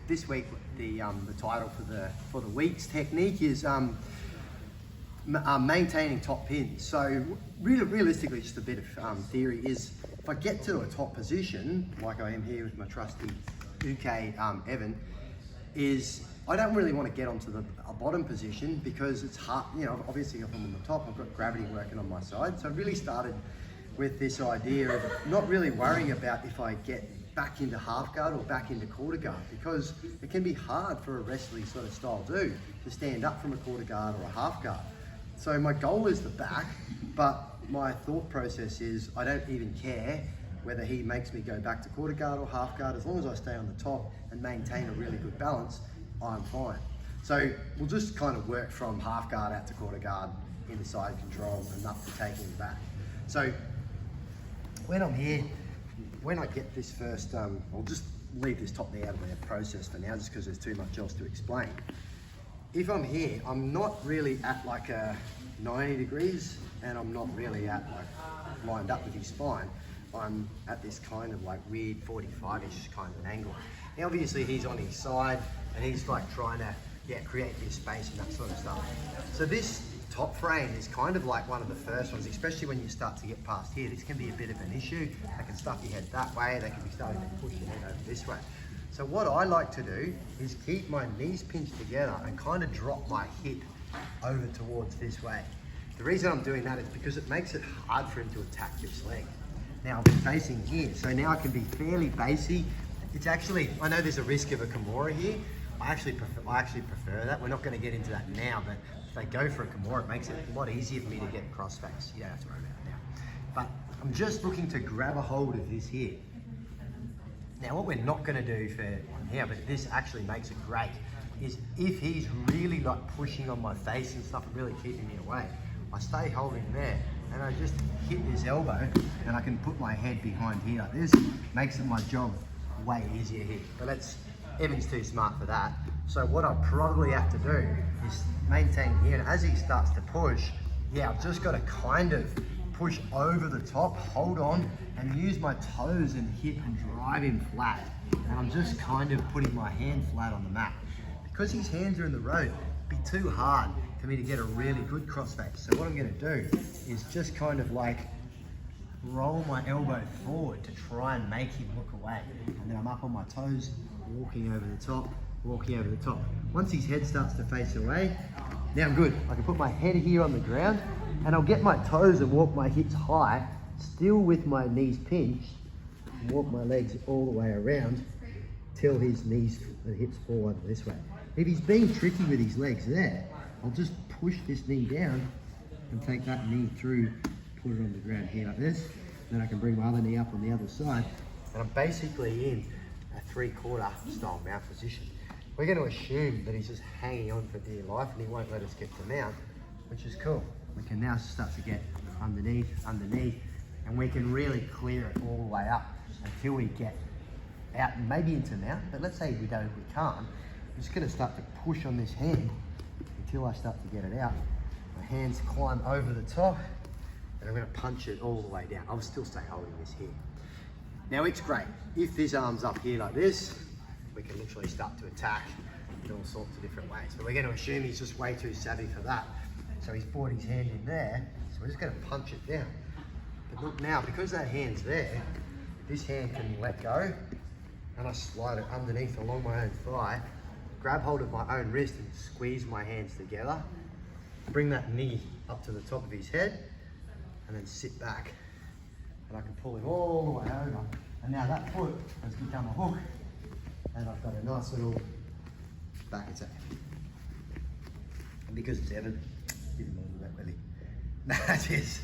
This week the title for the week's technique is maintaining top pins. So realistically, just a bit of theory is if I get to a top position, like I am here with my trusty UK Evan, is I don't really want to get onto a bottom position because it's hard. You know, obviously if I'm on the top, I've got gravity working on my side. So I really started with this idea of not really worrying about if I get back into half guard or back into quarter guard, because it can be hard for a wrestling sort of style dude to stand up from a quarter guard or a half guard. So my goal is the back, but my thought process is I don't even care whether he makes me go back to quarter guard or half guard. As long as I stay on the top and maintain a really good balance, I'm fine. So we'll just kind of work from half guard out to quarter guard in the side control enough to take him back. So when I'm here, when I get this first, I'll just leave this top knee out of the process for now, just because there's too much else to explain. If I'm here, I'm not really at like a 90 degrees, and I'm not really at like lined up with his spine. I'm at this kind of like weird 45-ish kind of an angle. Now obviously he's on his side, and he's like trying to create his space and that sort of stuff. So this top frame is kind of like one of the first ones, especially when you start to get past here. This can be a bit of an issue. They can stuff your head that way, they can be starting to push your head over this way. So what I like to do is keep my knees pinched together and kind of drop my hip over towards this way. The reason I'm doing that is because it makes it hard for him to attack this leg. Now I'm facing here, so now I can be fairly basic. It's actually, I know there's a risk of a Kimura here. I actually prefer that. We're not going to get into that now, but if they go for a Kimura, it makes it a lot easier for me to get cross face. You don't have to worry about it now. But I'm just looking to grab a hold of this here. Now what we're not going to do for now, but this actually makes it great, is if he's really like pushing on my face and stuff and really keeping me away, I stay holding there and I just hit his elbow and I can put my head behind here like this. Makes it my job way easier here. But Evan's too smart for that. So what I probably have to do is maintain here, and as he starts to push, I've just got to kind of push over the top, hold on, and use my toes and hip and drive him flat. And I'm just kind of putting my hand flat on the mat. Because his hands are in the road, it'd be too hard for me to get a really good crossface. So what I'm gonna do is just kind of like roll my elbow forward to try and make him look away. And then I'm up on my toes, walking over the top, walking over the top. Once his head starts to face away, now I'm good. I can put my head here on the ground and I'll get my toes and walk my hips high, still with my knees pinched, and walk my legs all the way around till his knees and hips fall over this way. If he's being tricky with his legs there, I'll just push this knee down and take that knee through, put it on the ground here like this. Then I can bring my other knee up on the other side, and I'm basically in a 3/4 style mount position. We're going to assume that he's just hanging on for dear life and he won't let us get to mount, which is cool. We can now start to get underneath, and we can really clear it all the way up until we get out and maybe into mount. But let's say we can't. I'm just going to start to push on this hand until I start to get it out. My hands climb over the top and I'm going to punch it all the way down. I'll still stay holding this here. Now it's great. If this arm's up here like this, we can literally start to attack in all sorts of different ways. But we're going to assume he's just way too savvy for that. So he's brought his hand in there, so we're just going to punch it down. But look now, because that hand's there, this hand can let go, and I slide it underneath along my own thigh, grab hold of my own wrist and squeeze my hands together, bring that knee up to the top of his head, and then sit back. And I can pull him all the way over. And now that foot has become a hook, and I've got a nice little back attack. And because it's Evan, give him a little bit, really. That is.